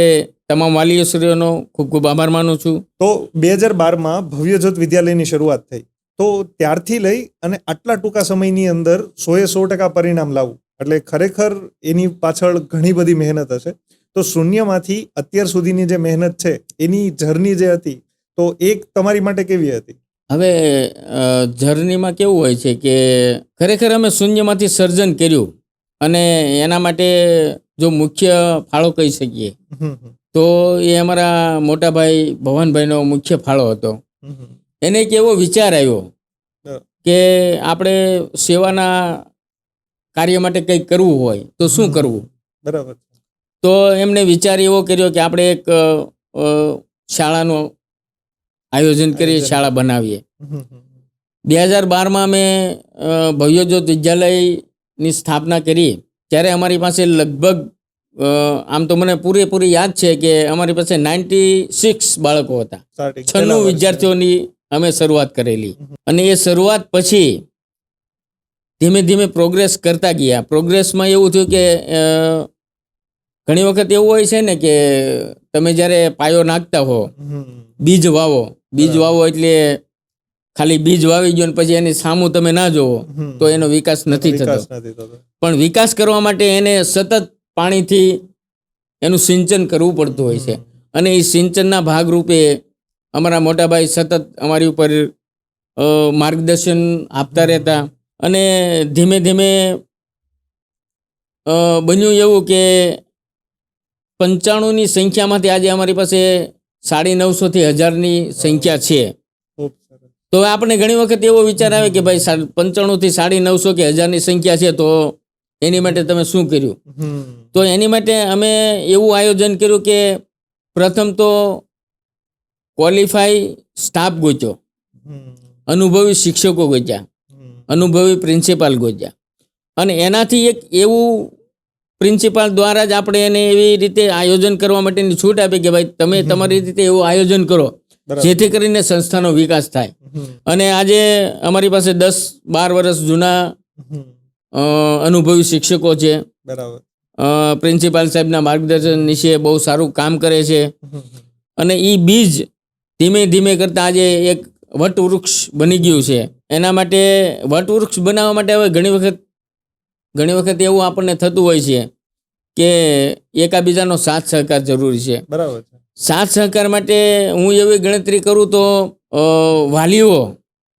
તમામ વાલીશ્રીઓનો ખૂબ ખૂબ આભાર માનું છું. તો 2012માં ભવ્યજ્યોત વિદ્યાલયની શરૂઆત થઈ, તો ત્યારથી લઈ અને આટલા ટૂંકા સમયની અંદર 100% પરિણામ લાવવું એટલે ખરેખર એની પાછળ ઘણી બધી મહેનત હશે. તો શૂન્યમાંથી અત્યાર સુધીની જે મહેનત છે એની જર્ની જે હતી, તો એક તમારી માટે કેવી હતી? હવે જર્નીમાં કેવું હોય છે કે ખરેખર અમે શૂન્યમાંથી સર્જન કર્યું અને એના માટે જો મુખ્ય ફાળો કહી શકીએ હમ. હમ. તો એ અમારા મોટાભાઈ ભવાનભાઈનો મુખ્ય ફાળો હતો. હમ. એને એક એવો વિચાર આવ્યો કે આપણે સેવાના કાર્ય માટે કંઈક કરવું હોય તો શું કરવું. બરાબર. તો એમને વિચાર એવો કર્યો કે આપણે એક શાળાનું આયોજન કરીએ, શાળા બનાવીએ. હમ. 2012માં અમે ભવ્યજ્યોત વિદ્યાલયની સ્થાપના કરી ત્યારે અમારી પાસે લગભગ આમ તો મને પૂરેપૂરી યાદ છે કે અમારી પાસે 96 બાળકો હતા. 96 વિદ્યાર્થીઓની અમે શરૂઆત કરેલી અને એ શરૂઆત પછી ધીમે ધીમે પ્રોગ્રેસ કરતા ગયા. પ્રોગ્રેસમાં એવું થયું કે ઘણી વખત એવું હોય છે ને કે તમે જ્યારે પાયો નાખતા હો, બીજ વાવો એટલે ખાલી બીજ વાવી ગયો ને પછી એની સામું તમે ના જોવો તો એનો વિકાસ નથી થતો. પણ વિકાસ કરવા માટે એને સતત પાણીથી એનું સિંચન કરવું પડતું હોય છે અને એ સિંચનના ભાગરૂપે અમારા મોટાભાઈ સતત અમારી ઉપર માર્ગદર્શન આપતા રહેતા અને ધીમે ધીમે બન્યું એવું કે 95ની સંખ્યામાંથી આજે અમારી પાસે 950 થી 1000ની સંખ્યા છે. તો આપણે ઘણી વખત એવો વિચાર આવે કે ભાઈ 95 થી 950 કે 1000ની સંખ્યા છે તો એની માટે તમે શું કર્યું? તો એની માટે અમે એવું આયોજન કર્યું કે પ્રથમ તો ક્વોલિફાઈ સ્ટાફ ગોત્યો, અનુભવી શિક્ષકો ગોત્યા, અનુભવી પ્રિન્સિપાલ ગોત્યા અને એનાથી એક એવું પ્રિન્સિપાલ દ્વારા જ આપણે એને એવી રીતે આયોજન કરવા માટેની છૂટ આપી કે ભાઈ તમે તમારી રીતે એવું આયોજન કરો જેથી કરીને સંસ્થાનો વિકાસ થાય. અને આજે અમારી પાસે 10-12 વર્ષ જૂના અનુભવી શિક્ષકો છે. બરાબર. પ્રિન્સિપાલ સાહેબના માર્ગદર્શન નીચે બહુ સારું કામ કરે છે અને એ બીજ ધીમે ધીમે કરતા આજે એક વટવૃક્ષ બની ગયું છે. એના માટે વટવૃક્ષ બનાવવા માટે હવે ઘણી વખત એવું આપણને થતું હોય છે કે એકાબીજાનો સાથ સહકાર જરૂરી છે. બરાબર. સાથ સહકાર માટે હું એવી ગણતરી કરું તો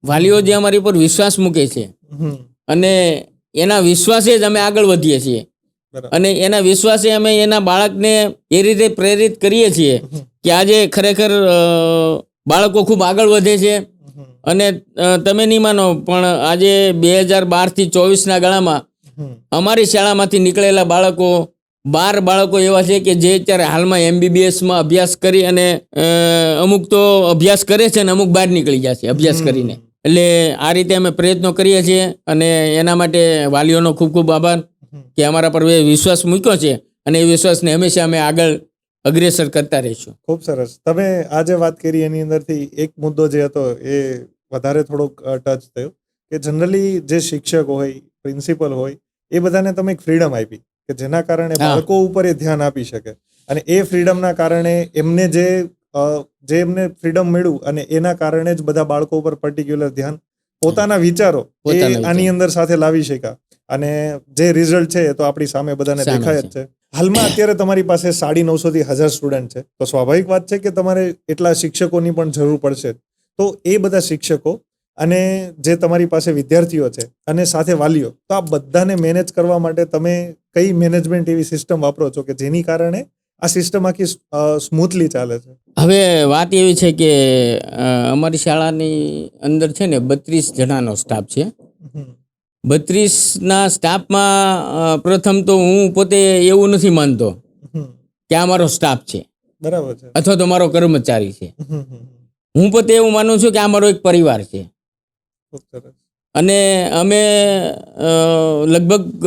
વાલીઓ જે અમારી ઉપર વિશ્વાસ મૂકે છે અને એના વિશ્વાસે જ અમે આગળ વધીએ છીએ અને એના વિશ્વાસે અમે એના બાળકને એ રીતે પ્રેરિત કરીએ છીએ કે આજે ખરેખર બાળકો ખૂબ આગળ વધે છે. અને તમે નહીં માનો પણ આજે 2012 થી 24ના ગાળામાં અમારી શાળામાંથી નીકળેલા બાળકો 12 બાળકો એવા છે કે જે અત્યારે હાલમાં MBBSમાં અભ્યાસ કરી અને અમુક તો અભ્યાસ કરે છે અને અમુક બહાર નીકળી ગયા છે અભ્યાસ કરીને. એટલે આ રીતે અમે પ્રયત્નો કરીએ છીએ અને એના માટે વાલીઓનો ખૂબ ખૂબ આભાર કે અમારા પર વિશ્વાસ મૂક્યો છે અને એ વિશ્વાસને હંમેશા અમે આગળ અગ્રેસર કરતા રહીશું. ખૂબ સરસ. તમે આ જે વાત કરી એની અંદરથી એક મુદ્દો જે હતો એ વધારે થોડોક ટચ થયો કે જનરલી જે શિક્ષક હોય, પ્રિન્સિપલ હોય, એ બધાને તમે એક ફ્રીડમ આપી કે જેના કારણે હા. બાળકો ઉપર એ ધ્યાન આપી શકે અને એ ફ્રીડમના કારણે એમને જે એમને ફ્રીડમ મળ્યું અને એના કારણે જ બધા બાળકો ઉપર પર્ટિક્યુલર ધ્યાન પોતાના વિચારો પોતાના એ આની વિચારો. અંદર સાથે લાવી શક્યા અને જે રિઝલ્ટ છે એ તો આપણી સામે બધાને સામે દેખાય જ છે. છે. હાલમાં અત્યારે તમારી પાસે 950 થી 1000 સ્ટુડન્ટ છે, તો સ્વાભાવિક વાત છે કે તમારે એટલા શિક્ષકોની પણ જરૂર પડશે. તો એ બધા શિક્ષકો અને જે તમારી પાસે વિદ્યાર્થીઓ છે અને સાથે વાલીઓ, તો આ બધાને મેનેજ કરવા માટે તમે કઈ મેનેજમેન્ટ એવી સિસ્ટમ વાપરો છો કે જેની કારણે આ સિસ્ટમ આખી સ્મૂથલી ચાલે છે? હવે વાત એવી છે કે અમારી શાળાની અંદર છે ને 32 જણાનો સ્ટાફ છે. 32ના સ્ટાફમાં પ્રથમ તો હું પોતે એવું નથી માનતો કે આ મારો સ્ટાફ છે બરાબર છે. અથવા તો મારો કર્મચારી છે. હું પોતે એવું માનું છું કે આ મારો એક પરિવાર છે ખૂબ સરસ. અને અમે લગભગ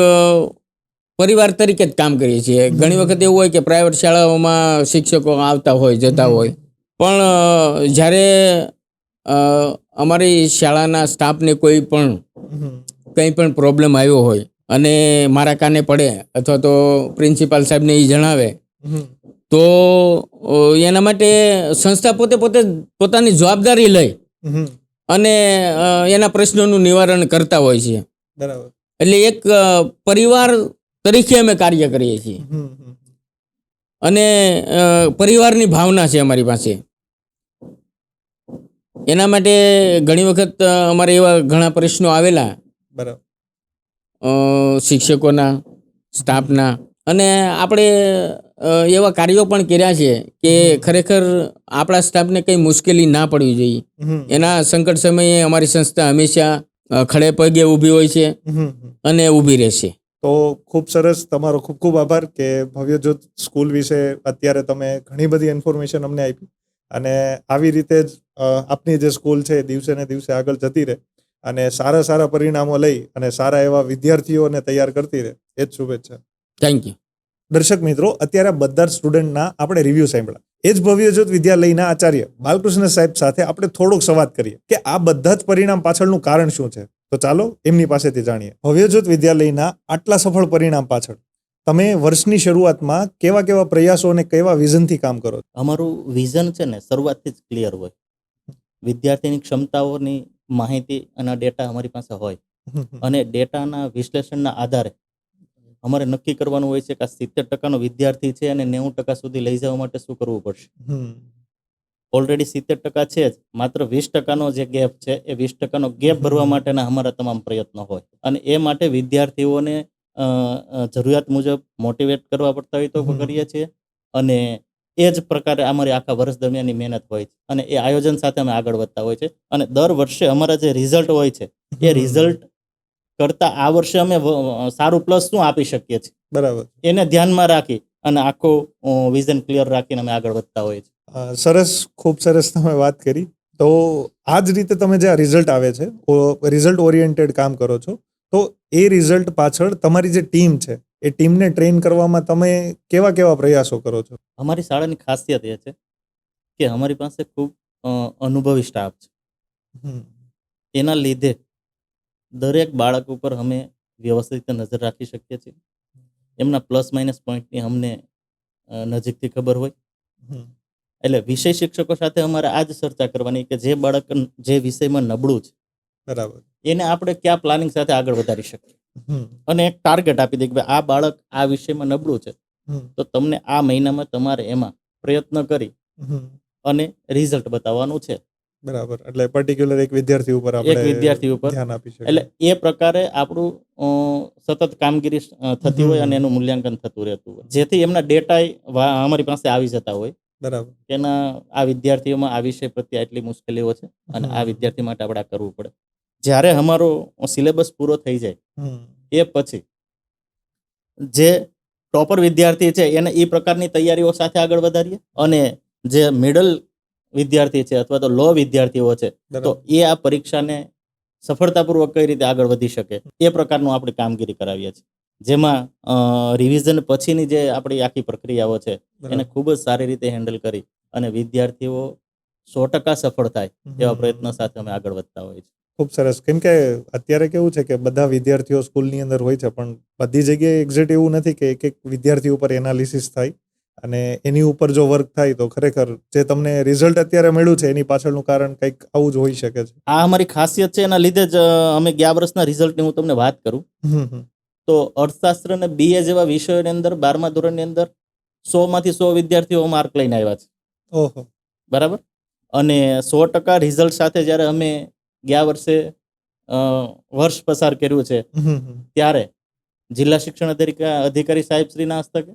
પરિવાર તરીકે જ કામ કરીએ છીએ. ઘણી વખત એવું હોય કે પ્રાઇવેટ શાળાઓમાં શિક્ષકો આવતા હોય, જતા હોય, પણ જ્યારે અમારી શાળાના સ્ટાફને કોઈ પણ કંઈ પણ પ્રોબ્લેમ આવ્યો હોય અને મારા કાને પડે અથવા તો પ્રિન્સિપાલ સાહેબને એ જણાવે તો એના માટે સંસ્થા પોતાની જવાબદારી લઈ અને એના પ્રશ્નોનું નિવારણ કરતા હોય છે. બરાબર. એટલે એક પરિવાર તરીકે અમે કાર્ય કરીએ છીએ અને પરિવારની ભાવના છે અમારી પાસે. એના માટે ઘણી વખત અમારે એવા ઘણા પ્રશ્નો આવેલા બરાબર. શિક્ષકોના, સ્ટાફના, અને આપણે એવા કાર્યો પણ કર્યા છે કે ખરેખર આપણા સ્ટાફને કંઈ મુશ્કેલી ના પડવી જોઈએ. એના સંકટ સમયે અમારી સંસ્થા હંમેશા ખડે પગે ઊભી હોય છે અને ઊભી રહેશે. તો ખૂબ સરસ. તમારો ખૂબ ખૂબ આભાર કે ભવ્યજ્યોત સ્કૂલ વિશે અત્યારે તમે ઘણી બધી ઇન્ફોર્મેશન અમને આપી અને આવી રીતે જ આપની જે સ્કૂલ છે એ દિવસે ને દિવસે આગળ જતી રહે અને સારા પરિણામો લઈ અને સારા એવા વિદ્યાર્થીઓને તૈયાર કરતી રહે, એ જ શુભેચ્છા. Thank you. દર્શક મિત્રો, અત્યારે બધા જ સ્ટુડન્ટના આપણે રિવ્યૂ સાંભળ્યા. એ જ ભવ્યજ્યોત વિદ્યાલયના આચાર્ય બાલકૃષ્ણ સાહેબ સાથે આપણે થોડોક સંવાદ કરીએ કે આ બધા જ પરિણામ પાછળનું કારણ શું છે. તો ચાલો એમની પાસેથી જાણીએ. ભવ્યજ્યોત વિદ્યાલયના આટલા સફળ પરિણામ પાછળ તમે વર્ષની શરૂઆતમાં કેવા પ્રયાસો અને કેવા વિઝનથી કામ કરો છો? અમારું વિઝન છે ને શરૂઆતથી જ ક્લિયર હોય. વિદ્યાર્થીની ક્ષમતાઓની માહિતી અને ડેટા અમારી પાસે હોય અને ડેટાના વિશ્લેષણના આધારે અમારે નક્કી કરવાનું હોય છે કે આ 70% વિદ્યાર્થી છે અને 90% સુધી લઈ જવા માટે શું કરવું પડશે. ઓલરેડી 70% છે જ, માત્ર 20%નો જે ગેપ છે એ 20%નો ગેપ ભરવા માટેના અમારા તમામ પ્રયત્નો હોય અને એ માટે વિદ્યાર્થીઓને જરૂરિયાત મુજબ મોટિવેટ કરવા પડતા હોય તો કરીએ છીએ અને એ જ પ્રકારે અમારી આખા વર્ષ દરમિયાનની મહેનત હોય છે અને એ આયોજન સાથે અમે આગળ વધતા હોય છે અને દર વર્ષે અમારા જે રિઝલ્ટ હોય છે એ રિઝલ્ટ કરતા આ વર્ષે અમે સારું પ્લસ શું આપી શકીએ છીએ બરાબર. એને ધ્યાનમાં રાખી અને આખું વિઝન ક્લિયર રાખીને અમે આગળ વધતા હોય છે. સરસ, ખૂબ સરસ તમે વાત કરી. તો આ જ રીતે તમે જે આ રિઝલ્ટ આવે છે, રિઝલ્ટ ઓરિએન્ટેડ કામ કરો છો, તો એ રિઝલ્ટ પાછળ તમારી જે ટીમ છે એ ટીમને ટ્રેન કરવામાં તમે કેવા પ્રયાસો કરો છો? અમારી શાળાની ખાસિયત એ છે કે અમારી પાસે ખૂબ અનુભવી સ્ટાફ છે. એના લીધે દરેક બાળક ઉપર અમે વ્યવસ્થિત નજર રાખી શકીએ છીએ. એમના પ્લસ માઇનસ પોઈન્ટની અમને નજીકથી ખબર હોય. એટલે વિષય શિક્ષકો સાથે અમારે આ જ ચર્ચા કરવાની કે જે બાળક જે વિષયમાં નબળું છે બરાબર, એને આપણે કયા પ્લાનિંગ સાથે આગળ વધારી શકીએ અને એક ટાર્ગેટ આપી દઈએ કે આ બાળક આ વિષયમાં નબળું છે તો તમને આ મહિનામાં તમારે એમાં પ્રયત્ન કરી અને રિઝલ્ટ બતાવવાનું છે. બરાબર. એટલે પર્ટિક્યુલર એક વિદ્યાર્થી ઉપર એક વિદ્યાર્થી ઉપર ધ્યાન આપી શકીએ. એટલે એ પ્રકારે આપણું સતત કામગીરી થતી હોય અને એનું મૂલ્યાંકન થતું રહેતું હોય જેથી એમના ડેટા અમારી પાસે આવી જતા હોય. બરાબર. એના આ વિદ્યાર્થીઓમાં આ વિષય પ્રત્યે આટલી મુશ્કેલીઓ છે અને આ વિદ્યાર્થી માટે આપણે આ કરવું પડે. જ્યારે અમારો સિલેબસ પૂરો થઈ જાય એ પછી જે ટોપર વિદ્યાર્થી છે એને એ પ્રકારની તૈયારીઓ સાથે આગળ વધારીએ અને જે મિડલ વિદ્યાર્થી છે અથવા તો લો વિદ્યાર્થીઓ છે તો એ આ પરીક્ષાને સફળતાપૂર્વક કઈ રીતે આગળ વધી શકે એ પ્રકારનું આપણે કામગીરી કરાવીએ છીએ. જેમાં રિવિઝન પછીની જે આપણી આખી પ્રક્રિયાઓ છે એને ખૂબ જ સારી રીતે હેન્ડલ કરી અને વિદ્યાર્થીઓ 100% સફળ થાય એવા પ્રયત્નો સાથે અમે આગળ વધતા હોઈએ છીએ. ખૂબ સરસ. કેમ કે અત્યારે કેવું છે કે બધા વિદ્યાર્થીઓ સ્કૂલની અંદર હોય છે, પણ બધી જગ્યાએ એક્ઝેક્ટ એવું નથી કે એક એક વિદ્યાર્થી ઉપર એનાલિસિસ થાય અને એની ઉપર જો વર્ક થાય તો ખરેખર જે તમને રિઝલ્ટ અત્યારે મળ્યું છે એની પાછળનું કારણ કંઈક આવું જ હોઈ શકે છે. આ અમારી ખાસિયત છે, એના લીધે જ અમે ગયા વર્ષના રિઝલ્ટની હું તમને વાત કરું તો અર્થશાસ્ત્ર અને BA જેવા વિષયોની અંદર 12મા ધોરણની અંદર 100માંથી 100 વિદ્યાર્થીઓ માર્ક લઈને આવ્યા છે. ઓહો. બરાબર. અને 100% રિઝલ્ટ સાથે જ્યારે અમે ગયા વર્ષે વર્ષ પસાર કર્યું છે ત્યારે જિલ્લા શિક્ષણ અધિકારી સાહેબ શ્રીના હસ્તકે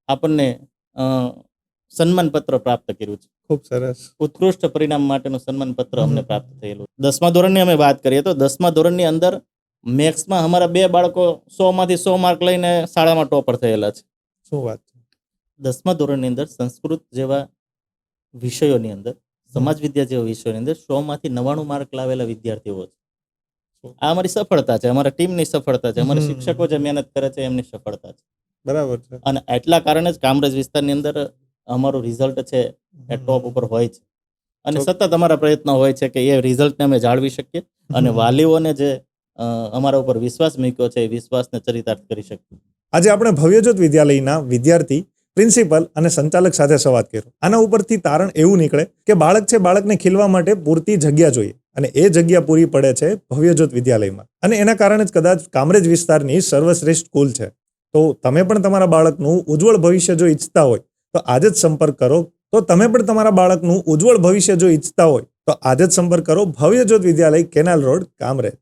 આપણને સન્માન પત્ર પ્રાપ્ત કર્યું છે. ખૂબ સરસ. ઉત્કૃષ્ટ પરિણામ માટેનું સન્માન પત્ર અમને પ્રાપ્ત થયેલું. 10મા ધોરણની અમે વાત કરીએ તો 10મા ધોરણની અંદર મેથ્સમાં અમારા 2 બાળકો 100માંથી 100 માર્ક લઈને શાળામાં ટોપર થયેલા છે. શું વાત છે. 10મા ધોરણની અંદર સંસ્કૃત જેવા વિષયોની અંદર, સમાજ વિદ્યા જેવા વિષયોની અંદર 100માંથી 99 માર્ક લાવેલા વિદ્યાર્થીઓ છે. આ અમારી સફળતા છે, અમારા ટીમની સફળતા છે, અમારા શિક્ષકો જે મહેનત કરે છે એમની સફળતા છે. બરાબર છે. અને એટલા કારણે જ કામરેજ વિસ્તારની અંદર અમારું રિઝલ્ટ છે એ ટોપ ઉપર હોય છે અને સતત અમારા પ્રયત્નો હોય છે કે એ રિઝલ્ટને અમે જાળવી શકીએ અને વાલીઓને જે અમારા ઉપર વિશ્વાસ મૂક્યો છે એ વિશ્વાસને ચરિતાર્થ કરી શકીએ. આજે આપણે ભવ્યજ્યોત વિદ્યાલયના વિદ્યાર્થી, પ્રિન્સિપલ અને સંચાલક સાથે સંવાદ કર્યો. આના ઉપરથી તારણ એવું નીકળે કે બાળક છે, બાળકને ખીલવા માટે પૂરતી જગ્યા જોઈએ અને એ જગ્યા પૂરી પડે છે ભવ્યજ્યોત વિદ્યાલયમાં. અને એના કારણે જ કદાચ કામરેજ વિસ્તારની સર્વશ્રેષ્ઠ સ્કૂલ છે. તો તમે પણ તમારા બાળકનું ઉજ્જવળ ભવિષ્ય જો ઈચ્છતા હોય તો આજે જ સંપર્ક કરો. તો તમે પણ તમારા બાળકનું ઉજ્જવળ ભવિષ્ય જો ઈચ્છતા હોય તો આજે જ સંપર્ક કરો ભવ્યજ્યોત વિદ્યાલય, કેનાલ રોડ, કામરેજ.